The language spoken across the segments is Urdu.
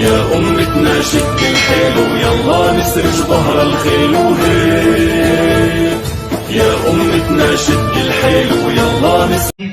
يا أمتنا شد الحيل يلا نسرج ظهر الخيل يا أمتنا شد الحيل يلا نسرج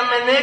MNA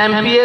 MPA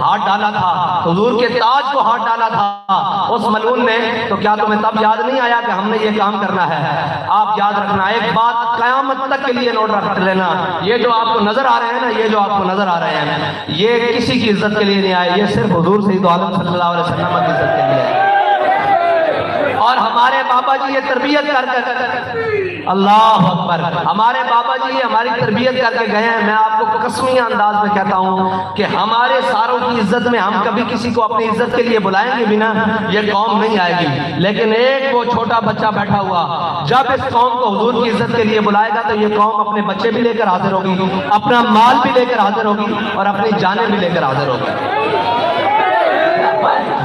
ہاتھ ڈالا تھا، حضور کے تاج کو ہاتھ ڈالا تھا اس ملعون نے، تو کیا تمہیں تب یاد نہیں آیا کہ ہم نے یہ کام کرنا ہے؟ آپ یاد رکھنا، ایک بات قیامت تک کے لیے نوٹ رکھ لینا، یہ جو آپ کو نظر آ رہے ہیں نا، یہ جو آپ کو نظر آ رہے ہیں، یہ کسی کی عزت کے لیے نہیں آئے، یہ صرف حضور سید عالم صلی اللہ علیہ وسلم کی عزت کے لیے ہے۔ اور ہمارے بابا جی یہ تربیت کر اللہ اکبر، ہمارے بابا جی یہ ہماری تربیت کر کے گئے ہیں۔ میں آپ کو قسمیہ انداز میں کہتا ہوں کہ ہمارے ساروں کی عزت میں ہم کبھی کسی کو اپنی عزت کے لیے بلائیں گے بھی نا، یہ قوم نہیں آئے گی، لیکن ایک وہ چھوٹا بچہ بیٹھا ہوا جب اس قوم کو حضور کی عزت کے لیے بلائے گا تو یہ قوم اپنے بچے بھی لے کر حاضر ہوگی، اپنا مال بھی لے کر حاضر ہوگی اور اپنی جانیں بھی لے کر حاضر ہوگی۔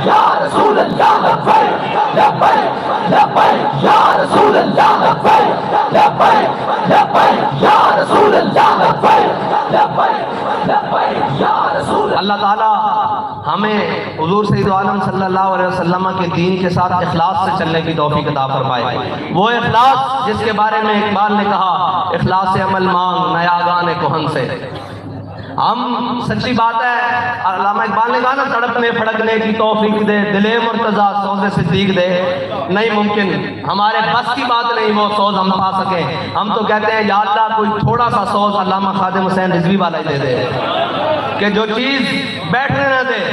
یا رسول اللہ لبیک لبیک لبیک یا رسول اللہ لبیک لبیک لبیک یا رسول اللہ لبیک لبیک لبیک یا رسول اللہ۔ اللہ تعالیٰ ہمیں حضور سید عالم صلی اللہ علیہ وسلم کے دین کے ساتھ اخلاص سے چلنے کی توفیق عطا فرمائے، وہ اخلاص جس کے بارے میں اقبال نے کہا اخلاص عمل مانگ نیا گانے کہن سے۔ ہم سچی بات ہے، علامہ اقبال نے کہا نا تڑپنے پھڑکنے کی توفیق دے، دل مرتضیٰ سوز صدیق دے، نہیں ممکن، ہمارے بس کی بات نہیں وہ سوز ہم پا سکیں۔ ہم تو کہتے ہیں یا اللہ کوئی تھوڑا سا سوز علامہ خادم حسین رضوی والا ہی دے دے، کہ جو چیز بیٹھنے نہ دے،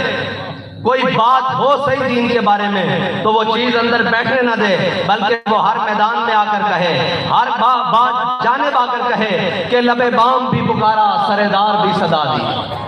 کوئی بات ہو صحیح دین کے بارے میں تو وہ چیز اندر بیٹھنے نہ دے، بلکہ وہ ہر میدان میں آ کر کہے، ہر بات جانب آ کر کہے کہ لبے بام بھی پکارا سردار بھی صدا دی۔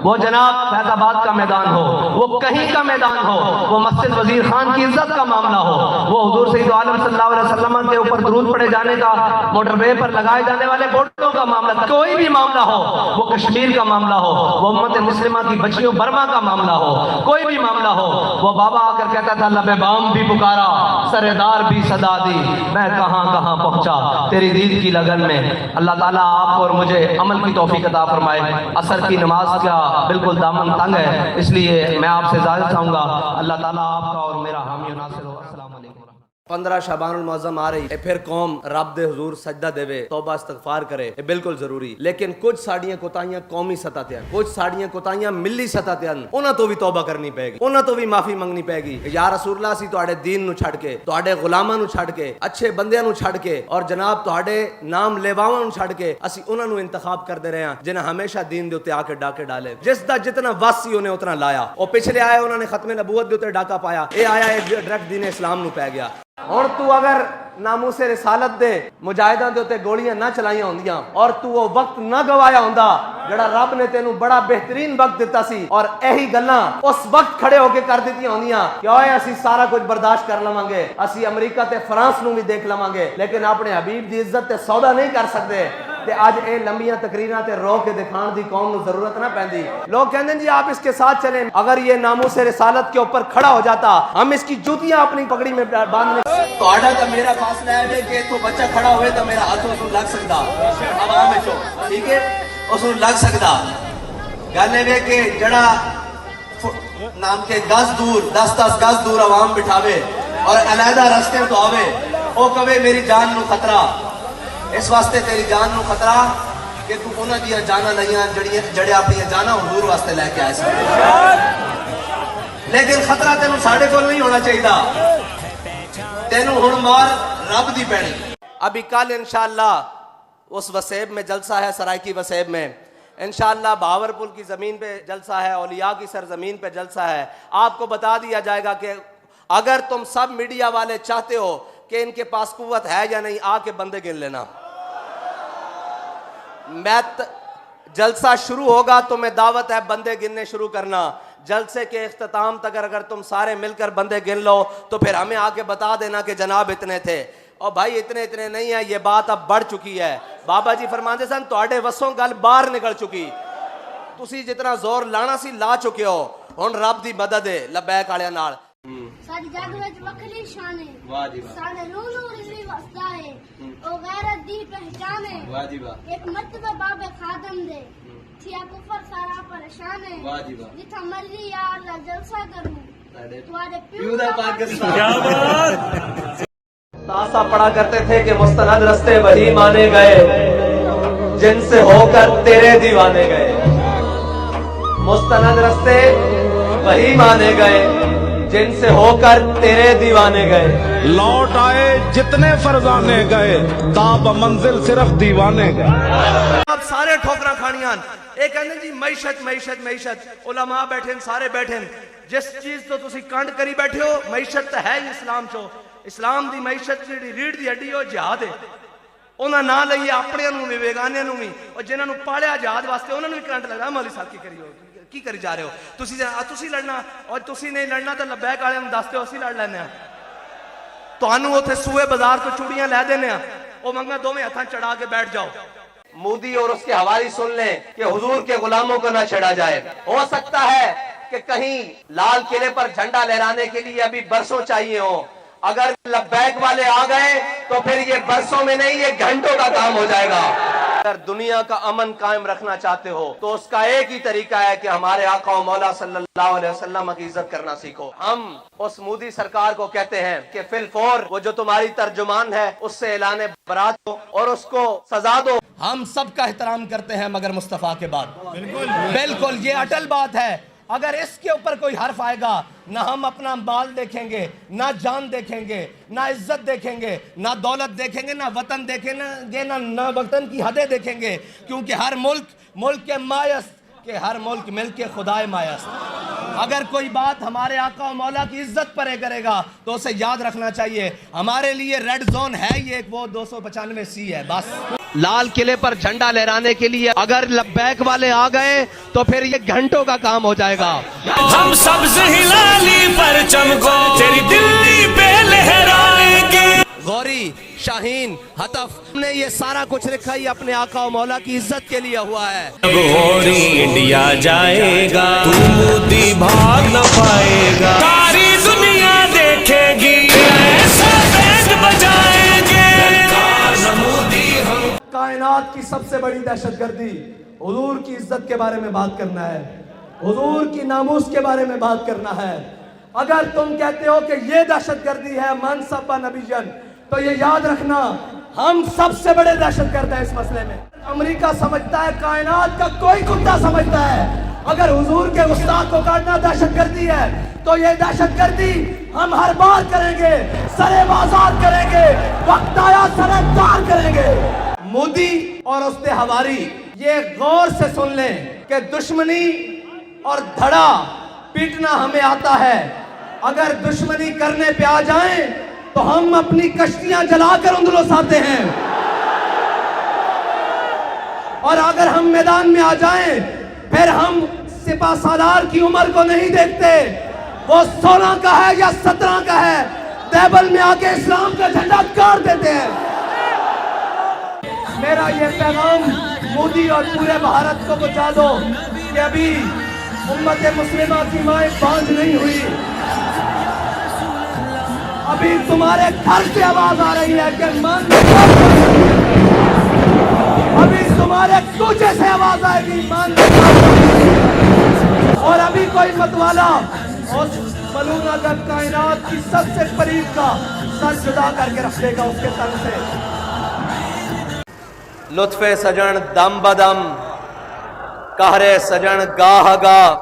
وہ جناب فیض آباد کا میدان ہو، وہ کہیں کا میدان ہو، وہ مسجد وزیر خان کی عزت کا معاملہ ہو، وہ حضور سید عالم صلی اللہ علیہ وسلم کے اوپر درود پڑے جانے کا، موٹر وے پر لگائے جانے والے بورڈوں کا معاملہ، کوئی بھی معاملہ ہو، وہ کشمیر کا معاملہ ہو، وہ امت مسلمہ کی بچیوں برما کا معاملہ ہو، کوئی بھی معاملہ ہو، وہ بابا آ کر کہتا تھا لبے بام بھی پکارا سردار بھی صدا دی، میں کہاں کہاں پہنچا تیری دید کی لگن میں۔ اللہ تعالیٰ آپ اور مجھے عمل کی توفیق عطا فرمائے۔ عصر کی نماز کا بالکل دامن تنگ ہے، اس لیے میں آپ سے اجازت چاہوں گا، اللہ تعالیٰ آپ کا اور میرا حامی و ناصر ہو۔ السلام علیکم۔ 15 شعبان المعظم آ رہی ہے، پھر قوم رب دے حضور سجدہ دے، توبہ استغفار کرے، یہ بالکل ضروری، لیکن کچھ ساڑیاں کوتاہیاں قومی سطح تے ہیں، کچھ ساڑیاں کوتاہیاں ملی سطح تے ہیں، انہاں تو بھی توبہ کرنی پے گی، انہاں تو بھی معافی منگنی پے گی۔ یا رسول اللہ سی تواڈے دین نو چھڈ کے، تواڈے غلاماں نو چھڈ کے، اچھے بندیاں نو چھڈ کے، اور جناب تواڈے نام لیواواں نو چھڈ کے اسی انہاں نو انتخاب کردے رہے ہیں جنہاں ہمیشہ دین دے اوتے آ کے ڈاکے ڈالے، جس دا جتنا وس سی انہیں اتنا لایا۔ او پچھلے آئے انہوں نے ختم نبوت دے اوتے ڈاکا پایا، اے آیا ایک ڈائریکٹ دین اسلام نو پے گیا۔ اور تو اگر ناموس رسالت دے مجاہداں دے اوتے گولیاں نہ چلائیاں ہوندیاں اور تو وہ وقت نہ گوایا ہوندا جڑا رب نے تینوں بڑا بہترین وقت دیتا سی، اور یہی گلاں اس وقت کھڑے ہو کے کر دیتی ہوندیاں کہ اوئے اسی سارا کچھ برداشت کر لواں گے، اسی امریکہ تے فرانس نو بھی دیکھ لواں گے، لیکن اپنے حبیب دی عزت تے سودا نہیں کر سکتے، تے آج اے لمبیاں تقریراں تے رو کے دکھان دی قوم نو ضرورت نہ پیندی۔ لوگ کہندے جی آپ اس کے ساتھ چلیں، اگر یہ ناموس رسالت کے اوپر کھڑا ہو جاتا ہم اس کی جوتیاں اپنی پگڑی میں باندھنے تو آڈا کا میرا فاصلہ ہے کہ تو بچہ کھڑا ہوئے تو میرا ہاتھ اس لگ سکتا عوام میں چو، ٹھیک ہے اس لگ سکتا گل ہے کہ جڑا نام کے گز دور 10-10 گز دور عوام بٹھاوے اور علیحدہ رستے تو آوے، او کہے میری جان نو خطرہ، اس واسطے تیری جان نو خطرہ کہ تو انہاں دیا جانا نہیں جڑے اپنی جانا حضور واسطے لے کے آئے سن، لیکن خطرہ تینوں ساڑھے کو نہیں ہونا چاہیے، تینوں ہن مار رب دی پینی۔ ابھی کل انشاءاللہ اس وسیب میں جلسہ ہے، سرائکی وسیب میں انشاءاللہ بہاورپور کی زمین پہ جلسہ ہے، اولیاء کی سرزمین پہ جلسہ ہے۔ آپ کو بتا دیا جائے گا کہ اگر تم سب میڈیا والے چاہتے ہو کہ ان کے پاس قوت ہے یا نہیں، آ کے بندے گن لینا۔ جلسہ شروع ہوگا تو میں دعوت ہے بندے گننے شروع کرنا، جلسے کے اختتام تک اگر تم سارے مل کر بندے گن لو تو پھر ہمیں آ کے بتا دینا کہ جناب اتنے تھے، اور بھائی اتنے نہیں ہیں، یہ بات اب بڑھ چکی ہے۔ بابا جی فرماندے سن تواڈے وسوں گل باہر نکل چکی، تسی جتنا زور لانا سی لا چکے ہو، ہن رب دی مدد ہے لبیک والے نال۔ ساری جگ وچ وکھری شان ہے، واہ جی واہ، سارے روح نور دی واسطہ ہے، او غیرت دی پہچان ہے، واہ جی واہ، ایک مرتبہ باب خادم دے تھیا کفر سارا پریشان ہے، واہ جی واہ، جتھا مرضی یا اللہ جلسہ کروں تواڈے پیو دا پاکستان۔ کیا بات! تاسا پڑھا کرتے تھے کہ مستند رستے وہی مانے گئے، جن سے ہو کر تیرے دیوانے گئے، مستند رستے وہی مانے گئے جن سے ہو کر تیرے دیوانے گئے. لوٹ آئے جتنے فرزانے گئے، تاب منزل صرف دیوانے گئے. اب سارے ٹھوکرا کھانیاں ایک کہنے جی معیشت معیشت معیشت، علماء بیٹھے سارے بیٹھے، جس چیز تو تسی کنڈ کری بیٹھے ہو معیشت تو ہے ہی اسلام چو. اسلام دی معیشت جیڑی ریڑھ دی ہڈی ہو جہاد ہے. انہاں نہ لئیے اپنے نوں بھی بیگانے نوں بھی، اور جنہاں نوں پالیا جہاد واسطے انہاں نوں بھی کرنٹ لگا. مولوی صاحب کی کری ہو کی کری جا رہے ہو تسی لڑنا، اور تسی نہیں لڑنا تو لبیک والے ہم دستے ہو اسی لڑ لینے ہیں. تانوں اوتھے سوئے بازار تو چوڑیاں لے دینے ہیں، او منگا دوویں ہتھاں چڑھا کے بیٹھ جاؤ. مودی اور اس کے حوالی سن لیں کہ حضور کے غلاموں کو نہ چھڑا جائے. ہو سکتا ہے کہ کہیں لال قلعے پر جھنڈا لہرانے کے لیے ابھی برسوں چاہیے ہو. اگر لبیک والے آ گئے تو پھر یہ برسوں میں نہیں، یہ گھنٹوں کا کام ہو جائے گا. اگر دنیا کا امن قائم رکھنا چاہتے ہو تو اس کا ایک ہی طریقہ ہے کہ ہمارے آقا و مولا صلی اللہ علیہ وسلم کی عزت کرنا سیکھو. ہم اس مودی سرکار کو کہتے ہیں کہ فی الفور وہ جو تمہاری ترجمان ہے اس سے اعلان برات دو اور اس کو سزا دو. ہم سب کا احترام کرتے ہیں مگر مصطفیٰ کے بعد. بالکل یہ اٹل بات ہے. اگر اس کے اوپر کوئی حرف آئے گا، نہ ہم اپنا مال دیکھیں گے، نہ جان دیکھیں گے، نہ عزت دیکھیں گے، نہ دولت دیکھیں گے، نہ وطن دیکھیں گے، نہ وطن کی حدیں دیکھیں گے. کیونکہ ہر ملک کے مایست کہ ہر ملک ملک کے خدائے مایست. اگر کوئی بات ہمارے آقا و مولا کی عزت پر کرے گا تو اسے یاد رکھنا چاہیے ہمارے لیے ریڈ زون ہے یہ وہ 295C ہے بس. لال قلعے پر جھنڈا لہرانے کے لیے اگر لبیک والے آ گئے تو پھر یہ گھنٹوں کا کام ہو جائے گا. ہم سبز ہلالی پرچم کو تیری دلی پہ لہرائیں گے. غوری، شاہین، ہتف نے یہ سارا کچھ رکھا ہی اپنے آقا و مولا کی عزت کے لیے ہوا ہے. اب غوری انڈیا جائے گا تو مودی بھاگ نہ پائے گا. ساری دنیا دیکھے گی ایسا بینڈ بجائیں گے. کائنات کی سب سے بڑی دہشت گردی حضور کی عزت کے بارے میں بات کرنا ہے، حضور کی ناموس کے بارے میں بات کرنا ہے. اگر تم کہتے ہو کہ یہ دہشت گردی ہے من سبا نبی جن، تو یہ یاد رکھنا ہم سب سے بڑے دہشت گرد ہیں اس مسئلے میں. امریکہ سمجھتا ہے کائنات کا کوئی کتا سمجھتا ہے اگر حضور کے گستاخ کو کاٹنا دہشت گردی ہے تو یہ دہشت گردی ہم ہر بار کریں گے، سرے بازار کریں گے، وقت آیا سرے دار کریں گے. مودی اور اس کے حواری یہ غور سے سن لیں کہ دشمنی اور دھڑا پیٹنا ہمیں آتا ہے. اگر دشمنی کرنے پہ آ جائیں تو ہم اپنی کشتیاں جلا کر اندلس آتے ہیں، اور اگر ہم میدان میں آ جائیں پھر ہم سپہ سالار کی عمر کو نہیں دیکھتے، وہ 16 کا ہے یا 17 کا ہے، دیبل میں آ کے اسلام کا جھنڈا گاڑ دیتے ہیں. میرا یہ پیغام مودی اور پورے بھارت کو پہنچا دو کہ ابھی امت مسلمہ کی مائیں بانج نہیں ہوئی. ابھی تمہارے گھر سے آواز آ رہی ہے کہ مان، ابھی تمہارے کوچے سے آواز آئے گی مان. اور ابھی کوئی متوالا اس ملون اگر کائنات کی سب سے قریب کا سر جدا کر کے رکھ دے گا اس کے تن سے. لطف سجن دم بدم، قہر سجن گاہ گاہ،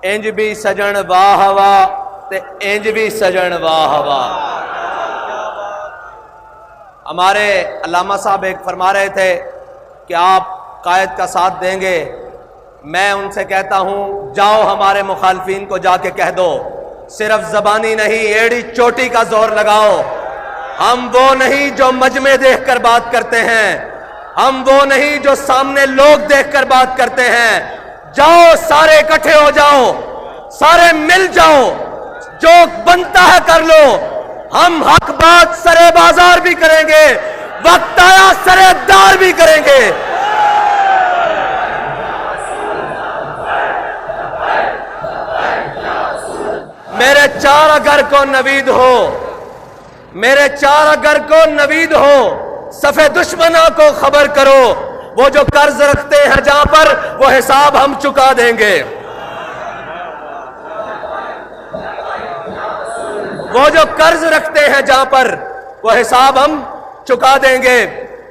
انج بھی سجن واہ واہ تے انج بھی سجن واہ واہ. ہمارے علامہ صاحب ایک فرما رہے تھے کہ آپ قائد کا ساتھ دیں گے. میں ان سے کہتا ہوں جاؤ ہمارے مخالفین کو جا کے کہہ دو صرف زبانی نہیں ایڑی چوٹی کا زور لگاؤ. ہم وہ نہیں جو مجمع دیکھ کر بات کرتے ہیں، ہم وہ نہیں جو سامنے لوگ دیکھ کر بات کرتے ہیں. جاؤ سارے اکٹھے ہو جاؤ، سارے مل جاؤ، جو بنتا ہے کر لو. ہم حق بات سرے بازار بھی کریں گے، وقت آیا سرے دار بھی کریں گے. میرے چار اگر کو نوید ہو، میرے چار اگر کو نوید ہو، صفے دشمنوں کو خبر کرو. وہ جو قرض رکھتے ہیں جہاں پر وہ حساب ہم چکا دیں گے. وہ جو قرض رکھتے ہیں جہاں پر وہ حساب ہم چکا دیں گے.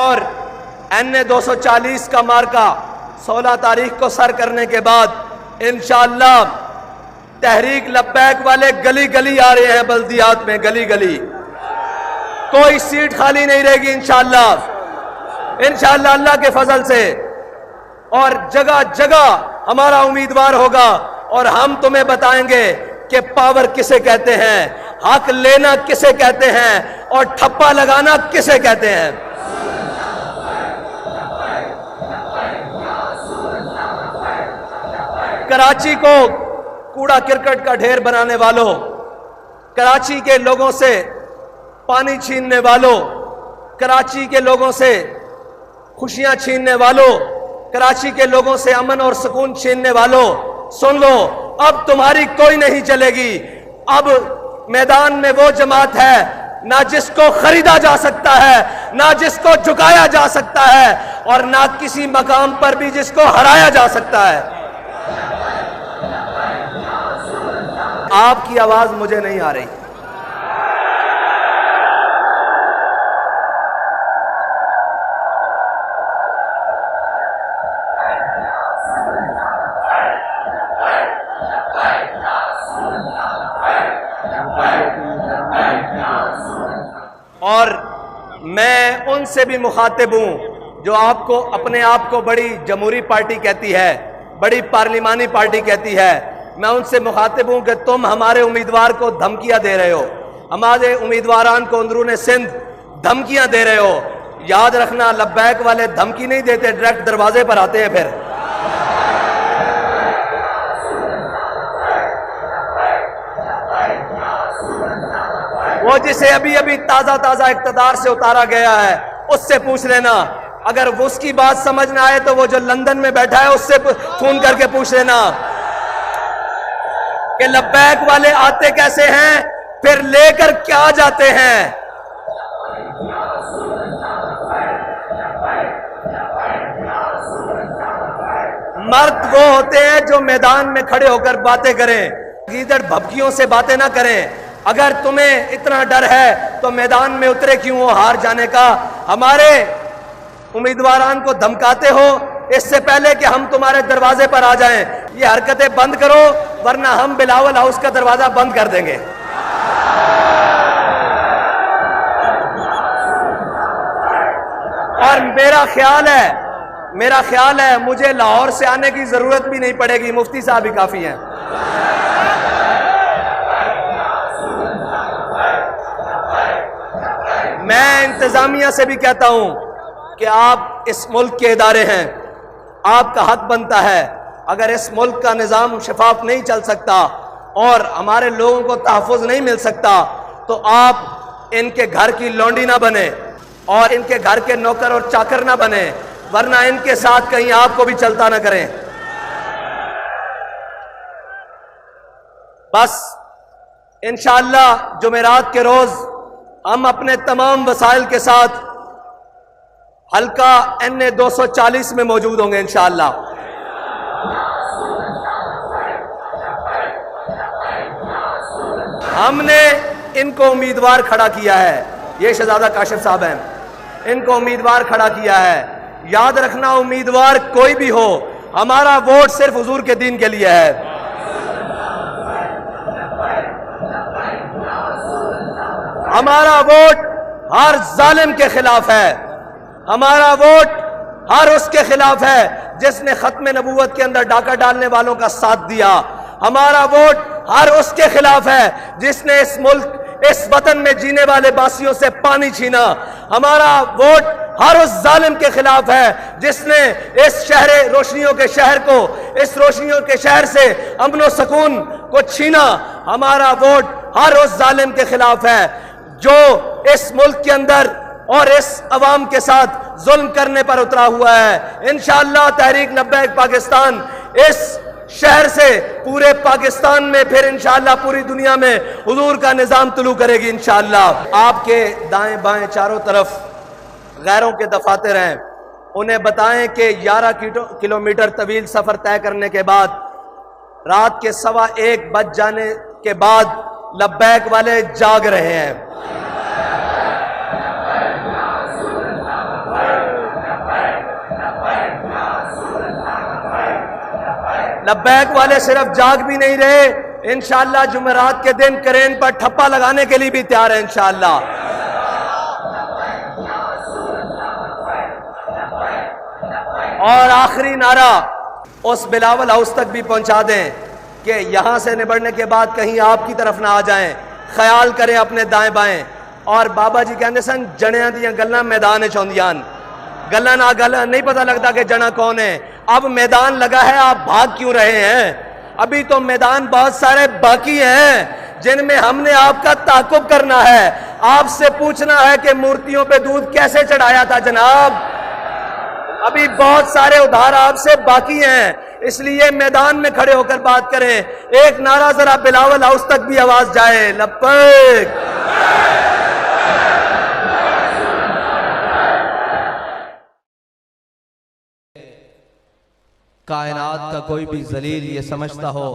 اور NA-240 کا مارکا 16 تاریخ کو سر کرنے کے بعد انشاءاللہ تحریک لبیک والے گلی گلی آ رہے ہیں، بلدیات میں گلی گلی، کوئی سیٹ خالی نہیں رہے گی انشاءاللہ اللہ کے فضل سے، اور جگہ جگہ ہمارا امیدوار ہوگا، اور ہم تمہیں بتائیں گے کہ پاور کسے کہتے ہیں، حق لینا کسے کہتے ہیں، اور ٹھپا لگانا کسے کہتے ہیں۔ کراچی کو کوڑا کرکٹ کا ڈھیر بنانے والوں، کراچی کے لوگوں سے پانی چھیننے والوں، کراچی کے لوگوں سے خوشیاں چھیننے والوں، کراچی کے لوگوں سے امن اور سکون چھیننے والوں، سن لو، اب تمہاری کوئی نہیں چلے گی۔ اب میدان میں وہ جماعت ہے نہ جس کو خریدا جا سکتا ہے، نہ جس کو جھکایا جا سکتا ہے، اور نہ کسی مقام پر بھی جس کو ہرایا جا سکتا ہے۔ آپ کی آواز مجھے نہیں آ رہی۔ اور میں ان سے بھی مخاطب ہوں جو آپ کو اپنے آپ کو بڑی جمہوری پارٹی کہتی ہے، بڑی پارلیمانی پارٹی کہتی ہے، میں ان سے مخاطب ہوں کہ تم ہمارے امیدوار کو دھمکیاں دے رہے ہو، ہمارے امیدواران کو اندرون سندھ دھمکیاں دے رہے ہو۔ یاد رکھنا، لبیک والے دھمکی نہیں دیتے، ڈائریکٹ دروازے پر آتے ہیں۔ پھر وہ جسے ابھی ابھی تازہ اقتدار سے اتارا گیا ہے اس سے پوچھ لینا، اگر اس کی بات سمجھ نہ آئے تو وہ جو لندن میں بیٹھا ہے اس سے فون کر کے پوچھ لینا کہ لبیک والے آتے کیسے ہیں، پھر لے کر کیا جاتے ہیں۔ مرد وہ ہوتے ہیں جو میدان میں کھڑے ہو کر باتیں کریں، گیدڑ بھبکیوں سے باتیں نہ کریں۔ اگر تمہیں اتنا ڈر ہے تو میدان میں اترے کیوں ہو ہار جانے کا؟ ہمارے امیدواران کو دھمکاتے ہو اس سے پہلے کہ ہم تمہارے دروازے پر آ جائیں۔ یہ حرکتیں بند کرو ورنہ ہم بلاول ہاؤس کا دروازہ بند کر دیں گے۔ اور میرا خیال ہے مجھے لاہور سے آنے کی ضرورت بھی نہیں پڑے گی، مفتی صاحب ہی کافی ہیں۔ میں انتظامیہ سے بھی کہتا ہوں کہ آپ اس ملک کے ادارے ہیں، آپ کا حق بنتا ہے، اگر اس ملک کا نظام شفاف نہیں چل سکتا اور ہمارے لوگوں کو تحفظ نہیں مل سکتا تو آپ ان کے گھر کی لونڈی نہ بنے اور ان کے گھر کے نوکر اور چاکر نہ بنے، ورنہ ان کے ساتھ کہیں آپ کو بھی چلتا نہ کریں۔ بس انشاءاللہ جمعرات کے روز ہم اپنے تمام وسائل کے ساتھ حلقہ NA-240 میں موجود ہوں گے انشاءاللہ۔ ہم نے ان کو امیدوار کھڑا کیا ہے، یہ شہزادہ کاشف صاحب ہیں، ان کو امیدوار کھڑا کیا ہے۔ یاد رکھنا، امیدوار کوئی بھی ہو، ہمارا ووٹ صرف حضور کے دین کے لیے ہے۔ ہمارا ووٹ ہر ظالم کے خلاف ہے، ہمارا ووٹ ہر اس کے خلاف ہے جس نے ختم نبوت کے اندر ڈاکہ ڈالنے والوں کا ساتھ دیا، ہمارا ووٹ ہر اس کے خلاف ہے جس نے اس ملک، اس وطن میں جینے والے باسیوں سے پانی چھینا، ہمارا ووٹ ہر اس ظالم کے خلاف ہے جس نے اس شہر روشنیوں کے شہر کو، اس روشنیوں کے شہر سے امن و سکون کو چھینا، ہمارا ووٹ ہر اس ظالم کے خلاف ہے جو اس ملک کے اندر اور اس عوام کے ساتھ ظلم کرنے پر اترا ہوا ہے۔ انشاءاللہ تحریک لبیک پاکستان اس شہر سے پورے پاکستان میں، پھر انشاءاللہ پوری دنیا میں حضور کا نظام طلوع کرے گی انشاءاللہ۔ آپ کے دائیں بائیں چاروں طرف غیروں کے دفاتر ہیں، انہیں بتائیں کہ 11 کلومیٹر طویل سفر طے کرنے کے بعد، رات کے 1:15 بج جانے کے بعد لبیک والے جاگ رہے ہیں۔ لبیک والے صرف جاگ بھی نہیں رہے، انشاءاللہ جمعرات کے دن کرین پر ٹھپا لگانے کے لیے بھی تیار ہے انشاءاللہ۔ اور آخری نعرہ اس بلاول ہاؤس تک بھی پہنچا دیں کہ یہاں سے نبڑنے کے بعد کہیں آپ کی طرف نہ آ جائیں، خیال کریں اپنے دائیں بائیں۔ اور بابا جی کہندے سن جنیاں دیاں گلاں میدان وچ ہوندیاں، گلاں نہ گلاں نہیں پتہ لگتا کہ جنا کون ہے۔ اب میدان لگا ہے، آپ بھاگ کیوں رہے ہیں؟ ابھی تو میدان بہت سارے باقی ہیں جن میں ہم نے آپ کا تعاقب کرنا ہے، آپ سے پوچھنا ہے کہ مورتیوں پہ دودھ کیسے چڑھایا تھا جناب۔ ابھی بہت سارے ادھار آپ سے باقی ہیں، اس لیے میدان میں کھڑے ہو کر بات کریں۔ ایک نعرہ ذرا بلاول ہاؤس تک بھی آواز جائے، لبیک۔ کائنات کا کوئی بھی ذلیل یہ سمجھتا ہو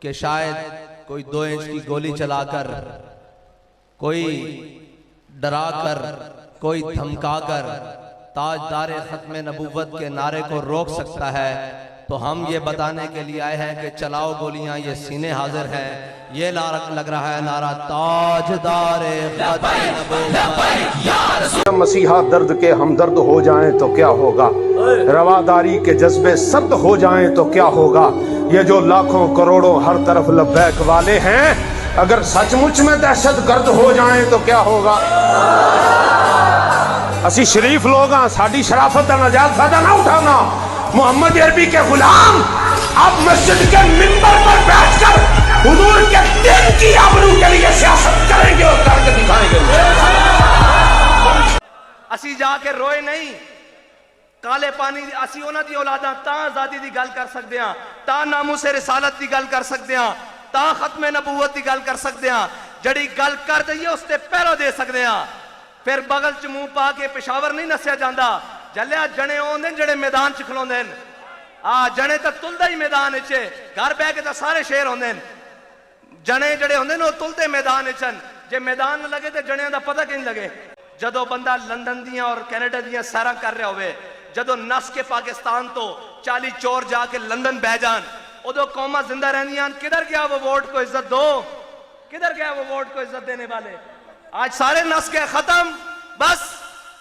کہ شاید کوئی 2 انچ کی گولی چلا کر، کوئی ڈرا کر، کوئی دھمکا کر تاجدار ختم نبوت کے نعرے کو روک سکتا ہے، تو ہم یہ بتانے کے لیے آئے ہیں کہ چلاؤ گولیاں، یہ سینے حاضر ہیں۔ یہ لگ رہا ہے نعرہ تاجدار ختم نبوت۔ مسیحا درد کے ہمدرد ہو جائیں تو کیا ہوگا، رواداری کے جذبے سرد ہو جائیں تو کیا ہوگا، یہ جو لاکھوں کروڑوں ہر طرف لبیک والے ہیں اگر سچ مچ میں دہشت گرد ہو جائیں تو کیا ہوگا۔ اسی شریف لوگ ہیں، ساڑی شرافت کا نجات فائدہ نہ اٹھانا۔ محمد عربی کے غلام آپ مسجد کے منبر پر بیٹھ کر حضور کے دین کی آبرو کے لیے سیاست کریں گے اور کر کے دکھائیں گے۔ اسی جا کے روئے نہیں، کالے پانی اسی انہاں دی اولاداں تاں آزادی دی گل کر سکتے ہیں، تاں ناموس رسالت دی گل کر سکتے ہیں، تاں ختم نبوت دی گل کر سکتے ہیں۔ جڑی گل کر دئیے اس تے پیرو دے سکتے ہیں۔ پھر بغل چ منہ پا کے پشاور نہیں نسیا جاندہ، جلیا جنے ہوندے جڑے میدان چ کھلوندے، جنے تا تلدہ ہی میدان اچھے، گھر بے کے تا سارے شیر ہوندے، جنے جڑے ہوندے نو تلدے میدان اچھن، جے میدان نہ لگے تے جنے دا پتہ کہیں لگے۔ جدو بندہ لندن دیاں اور کینیڈا دیاں سیرہ کر رہے ہوئے، جدو نس کے پاکستان تو 40 چور جا کے لندن بہ جان، ادو قومہ زندہ رہنیاں، کدھر گیا وہ ووٹ کو عزت دو، کدھر گیا وہ ووٹ کو عزت دینے والے؟ آج سارے نس کے ختم، بس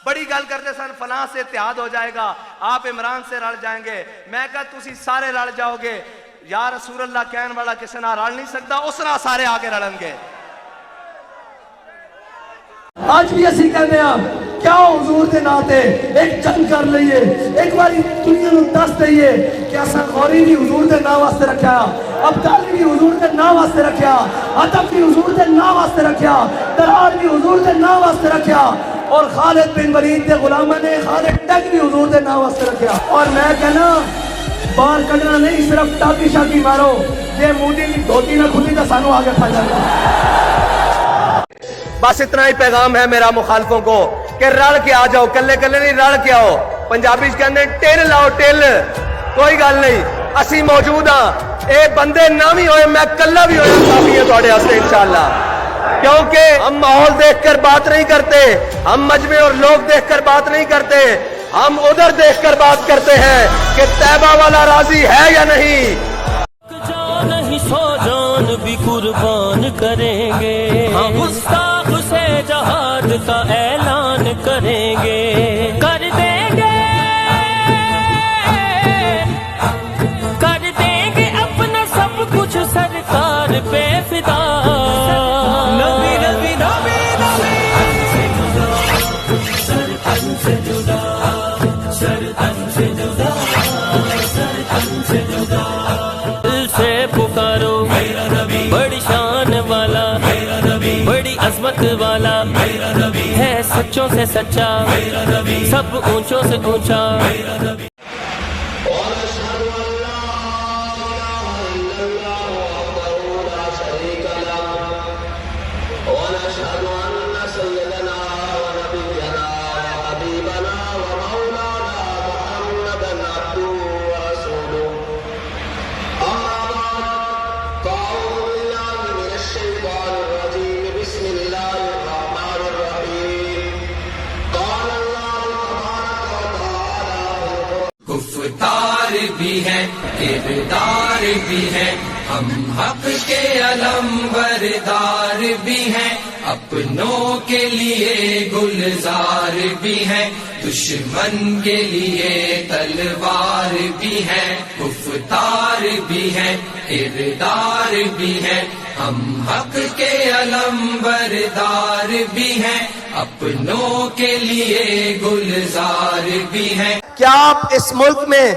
بڑی گل کرتے سن فلاں سے اتحاد ہو جائے گا، آپ عمران سے رل جائیں گے۔ میں کہا تسی سارے رل جاؤ گے، یا رسول اللہ کہن والا کسی نہ رل نہیں سکتا، اس نہ سارے آگے رلن گے۔ آج بھی اسی کہنے ہیں کیا حضور دے ناتے ایک جنگ کر لئیے، ایک باری دنیا نو دس دئیے کہ اسا غوری بھی حضور دے نام واسطے رکھیا، ابدالی بھی حضور دے نام واسطے رکھیا، عطب بھی حضور دے نام واسطے رکھیا، درار بھی حضور دے نام واسطے رکھیا، اور خالد بن ولید دے غلامہ نے خالد ٹیک بھی حضور دے نام واسطے رکھیا۔ اور میں کہنا بار کڑنا نہیں، صرف ٹاکی شاکی مارو، یہ مودی کی دھوتی نہ کھلی تو سانو آگے پھا جائے۔ بس اتنا ہی پیغام ہے میرا مخالفوں کو کہ رل کے آ جاؤ، کلے کلے نہیں رل کے آؤ۔ پنجابی کہندے ٹل لاؤ ٹل، کوئی گل نہیں، اسی موجود ہاں۔ اے بندے نہ بھی ہوئے، میں کلہ بھی ہوئے کافی ہے تھوڑے واسطے انشاءاللہ، کیونکہ ہم ماحول دیکھ کر بات نہیں کرتے، ہم مجمع اور لوگ دیکھ کر بات نہیں کرتے، ہم ادھر دیکھ کر بات کرتے ہیں کہ طیبہ والا راضی ہے یا نہیں۔ نہیں سو جان بھی قربان کریں گے، ہم گستاخ سے جہاد کا اعلان کریں گے، کر دیں گے اپنا سب کچھ سرکار پہ فدا۔ نبی نبی نبی سرتن سے جدا، سرتن سے جدا، سرتن سے جدا سے پکارو، بڑی شان والا، بڑی عظمت والا ہے، سچوں سے سچا، سب اونچوں سے اونچا۔ بھی ہیں کردار بھی ہیں ہم حق کے علم بردار بھی ہیں اپنوں کے لیے گلزار بھی ہیں دشمن کے لیے تلوار بھی ہے گفتار بھی ہے کردار بھی ہے ہم حق کے علم بردار بھی ہیں اپنوں کے لیے گلزار بھی ہیں. کیا آپ اس ملک میں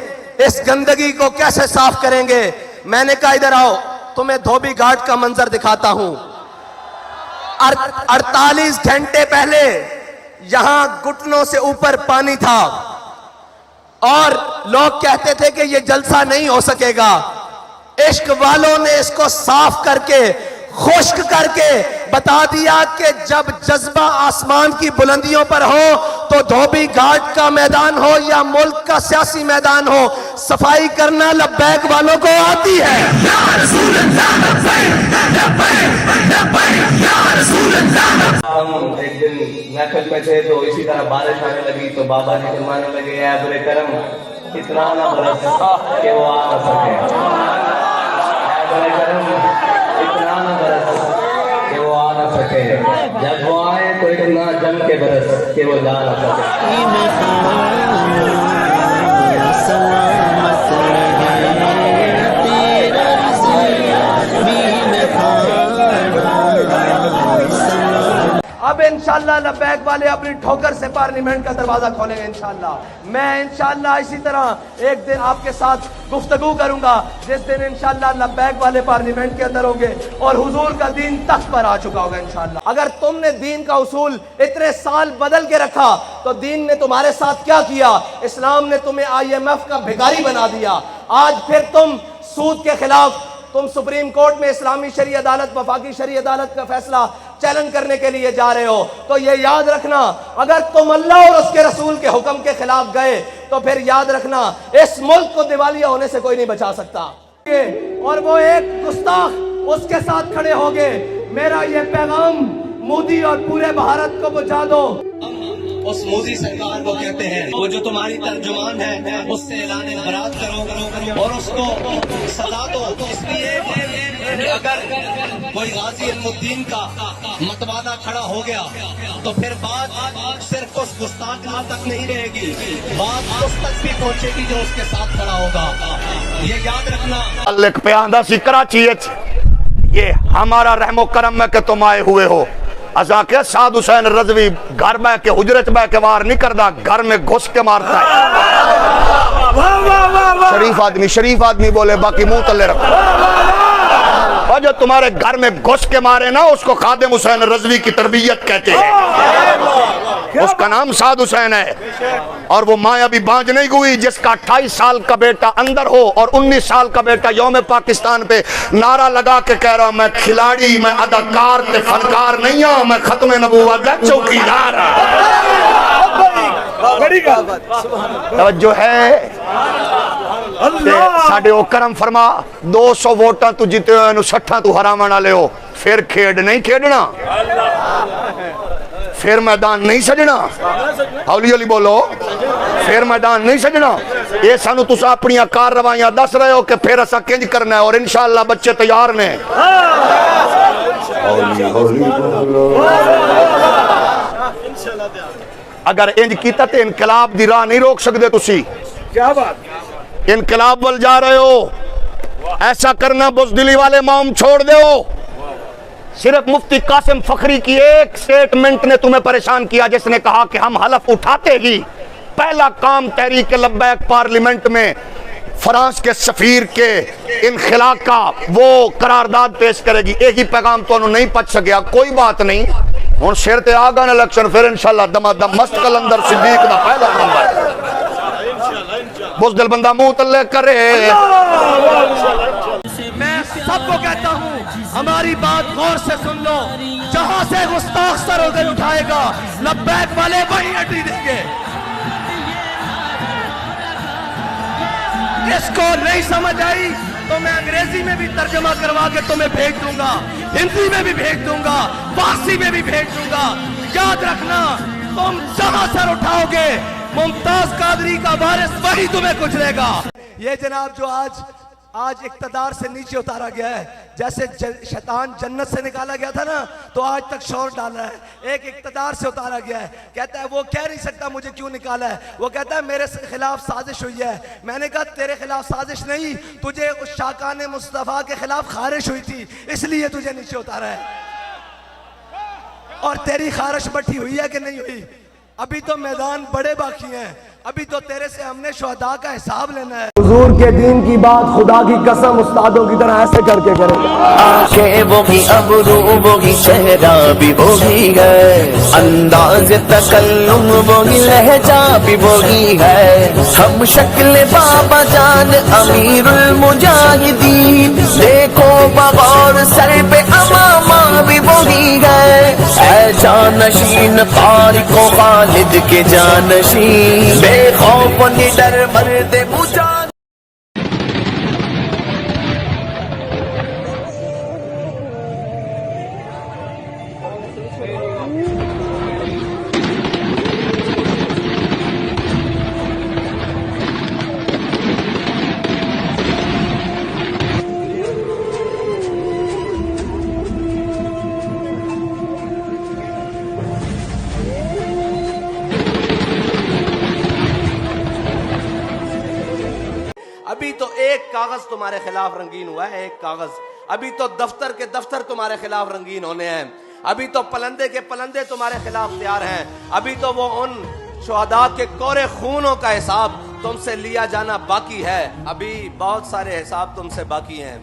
اس گندگی کو کیسے صاف کریں گے؟ میں نے کہا ادھر آؤ تمہیں دھوبی گھاٹ کا منظر دکھاتا ہوں. 48 گھنٹے پہلے یہاں گھٹنوں سے اوپر پانی تھا اور لوگ کہتے تھے کہ یہ جلسہ نہیں ہو سکے گا. عشق والوں نے اس کو صاف کر کے خشک کر کے بتا دیا کہ جب جذبہ آسمان کی بلندیوں پر ہو تو دھوبی گھاٹ کا میدان ہو یا ملک کا سیاسی میدان ہو صفائی کرنا لبیک والوں کو آتی ہے. ہم ایک دن محفل میں تھے تو اسی طرح بارش آنے لگی تو بابا جی فرمانے لگے اے ابر کرم اتنا نہ برس کہ وہ آ نہ سکے. اے ابر کرم اتنا نہ برس کہ وہ آ نہ سکے. جب وہ آئے تو اتنا جم کے برس کہ وہ جا نہ سکے. اب انشاءاللہ لبیک والے اپنی ٹھوکر سے پارلیمنٹ کا دروازہ کھولیں گے انشاءاللہ. میں انشاءاللہ اسی طرح ایک دن آپ کے ساتھ گفتگو کروں گا جس دن انشاءاللہ لبیک والے پارلیمنٹ کے اندر ہوں گے اور حضور کا دین تخت پر آ چکا ہوگا انشاءاللہ. اگر تم نے دین کا اصول اتنے سال بدل کے رکھا تو دین نے تمہارے ساتھ کیا کیا؟ اسلام نے تمہیں IMF کا بھکاری بنا دیا. آج پھر تم سود کے خلاف تم سپریم کورٹ میں اسلامی شرعی عدالت وفاقی شرعی عدالت کا فیصلہ چیلنج کرنے کے لیے جا رہے ہو. تو یہ یاد رکھنا اگر تم اللہ اور اس کے رسول کے حکم کے خلاف گئے تو پھر یاد رکھنا اس ملک کو دیوالیہ ہونے سے کوئی نہیں بچا سکتا. اور وہ ایک گستاخ اس کے ساتھ کھڑے ہوگے. میرا یہ پیغام مودی اور پورے بھارت کو پہنچا دو. اس مودی سرکار کو کہتے ہیں وہ جو تمہاری ترجمان ہے اس سے اعلان برات کرو اور اس کو سزا دو. اس لیے اگر کوئی غازی علم الدین کا متبادہ کھڑا ہو گیا تو پھر بات صرف اس گستاخ تک نہیں رہے گی, بات اس تک بھی پہنچے گی جو اس کے ساتھ کھڑا ہوگا. یہ یاد رکھنا. لکھ پہ آندہ سی کراچی یہ ہمارا رحم و کرم ہے کہ تم آئے ہوئے ہو. ازا کے سعد حسین رضوی گھر میں کے حجرت میں کے وار نہیں کردا, گھر میں گھس کے مارتا ہے. شریف آدمی بولے باقی منہ تلے رکھو. اور جو تمہارے گھر میں گھس کے مارے نا اس کو خادم حسین رضوی کی تربیت کہتے ہیں. اس کا نام سعد حسین ہے. اور وہ ماں ابھی بانج نہیں ہوئی جس کا 28 سال کا بیٹا اندر ہو اور 19 سال کا بیٹا یوم پاکستان پہ نعرہ لگا کے کہہ رہا ہوں میں کھلاڑی میں اداکار تے فنکار نہیں ہوں, میں ختم نبوت دا چوکیدار ہوں. توجہ ہے ساڑھے او کرم فرما 200 ووٹاں تو جیتے ہوئے انہوں 60 تو حرامہ نہ لے ہو. پھر کھیڑ نہیں کھیڑنا, پھر میدان نہیں سجنا. اولی علی بولو پھر میدان نہیں سجنا. یہ سانو تسا اپنی کار روائیاں دس رہے ہو کہ پھر اسا کنج کرنا ہے اور انشاءاللہ بچے تیار نے. اگر انج کیتا تے انقلاب دی راہ نہیں روک سکتے تسی. کیا بات انقلاب ول جا رہے ہو, ایسا کرنا بزدلی والے موم چھوڑ دے ہو. صرف مفتی قاسم فخری کی ایک سٹیٹمنٹ نے تمہیں پریشان کیا جس نے کہا کہ ہم حلف اٹھاتے ہی پہلا کام تحریک لبیک پارلیمنٹ میں فرانس کے سفیر کے انخلا کا وہ قرارداد پیش کرے گی. ایک ہی پیغام تو انہوں نہیں پچ سکیا, کوئی بات نہیں. ہوں سر تے آ گا الیکشن پھر انشاءاللہ دما دم مست کلندر صدیق دا پہلا نمبر. بزدل بندہ منہ تلے کرے. میں سب کو کہتا ہوں ہماری بات غور سے سن لو. جہاں سے گستاخ سر ادھر اٹھائے گا لبیک والے وہی ہٹی دیں گے. اس کو نہیں سمجھ آئی تو میں انگریزی میں بھی ترجمہ کروا کے تمہیں بھیج دوں گا, ہندی میں بھی بھیج دوں گا, فارسی میں بھی بھیج دوں گا. یاد رکھنا تم جہاں سر اٹھاؤ گے ممتاز قادری کا وارث وہی تمہیں کچلے گا. یہ جناب جو آج اقتدار سے نیچے اتارا گیا ہے، جیسے شیطان جنت سے نکالا گیا تھا نا تو آج تک شور ڈالا ہے، ایک اقتدار سے اتارا گیا ہے. کہتا ہے وہ کہہ نہیں سکتا مجھے کیوں نکالا ہے، وہ کہتا ہے میرے خلاف سازش ہوئی ہے. میں نے کہا تیرے خلاف سازش نہیں، تجھے اس شاکان مصطفیٰ کے خلاف خارش ہوئی تھی، اس لیے تجھے نیچے اتارا ہے. اور تیری خارش بٹھی ہوئی ہے کہ نہیں ہوئی؟ ابھی تو میدان بڑے باقی ہیں، ابھی تو تیرے سے ہم نے شہداء کا حساب لینا ہے. حضور کے دین کی بات خدا کی قسم استادوں کی طرح ایسے کر کے کریں گے. آنکھیں وہی ابرو وہی چہرہ بھی وہی ہے، انداز تکلم وہی لہجہ بھی وہی ہے. ہم شکل بابا جان امیر المجاہدین، دیکھو بغور سر پہ امامہ بھی وہی ہے. اے جانشین طارق و خالد کے جانشین، بے خوف و نڈر مرد مجاہد. ابھی تو ایک کاغذ تمہارے خلاف رنگین ہوا ہے، ایک کاغذ. ابھی تو دفتر کے دفتر تمہارے خلاف رنگین ہونے ہیں. ابھی تو پلندے کے پلندے تمہارے خلاف تیار ہیں. ابھی تو وہ ان شہداء کے کورے خونوں کا حساب تم سے لیا جانا باقی ہے. ابھی بہت سارے حساب تم سے باقی ہیں.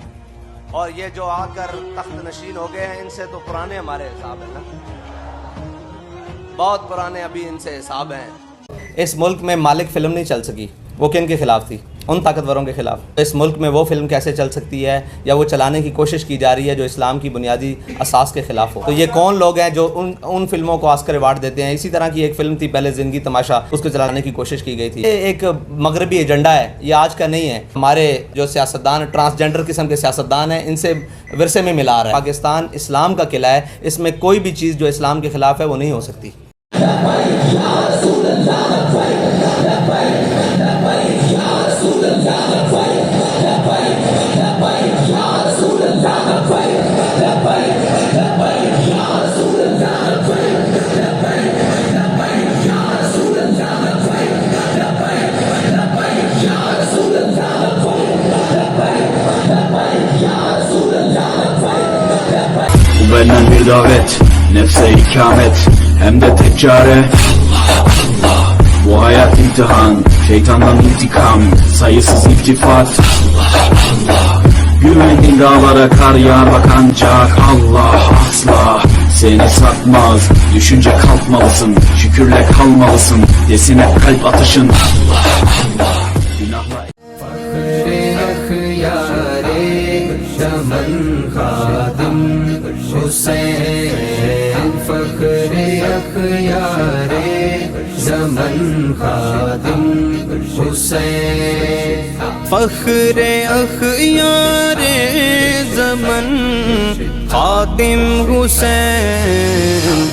اور یہ جو آ کر تخت نشین ہو گئے ہیں، ان سے تو پرانے ہمارے حساب ہیں نا، بہت پرانے ابھی ان سے حساب ہیں. اس ملک میں مالک فلم نہیں چل سکی، وہ کن کے خلاف تھی؟ ان طاقتوروں کے خلاف. اس ملک میں وہ فلم کیسے چل سکتی ہے یا وہ چلانے کی کوشش کی جا رہی ہے جو اسلام کی بنیادی اساس کے خلاف ہو؟ تو یہ کون لوگ ہیں جو ان فلموں کو آسکر ایوارڈ دیتے ہیں؟ اسی طرح کی ایک فلم تھی پہلے زندگی تماشا، اس کو چلانے کی کوشش کی گئی تھی. یہ ایک مغربی ایجنڈا ہے، یہ آج کا نہیں ہے. ہمارے جو سیاستدان ٹرانسجنڈر قسم کے سیاستدان ہیں، ان سے ورثے میں ملا رہا ہے. پاکستان اسلام کا قلعہ ہے، اس میں کوئی بھی چیز جو اسلام کے خلاف ہے وہ نہیں ہو سکتی. Bu benden bir davet, nefse ikamet, hem de tek çare. Bu hayat imtihan, şeytandan intikam, sayısız iltifat. Güvendiğin dağlara kar yağar bak ancak Allah asla seni satmaz. Düşünce kalkmalısın, şükürle kalmalısın, desin hep kalp atışın. Günahla حسین فخر اخیار زمن خادم حسین فخر اخیار زمن خادم حسین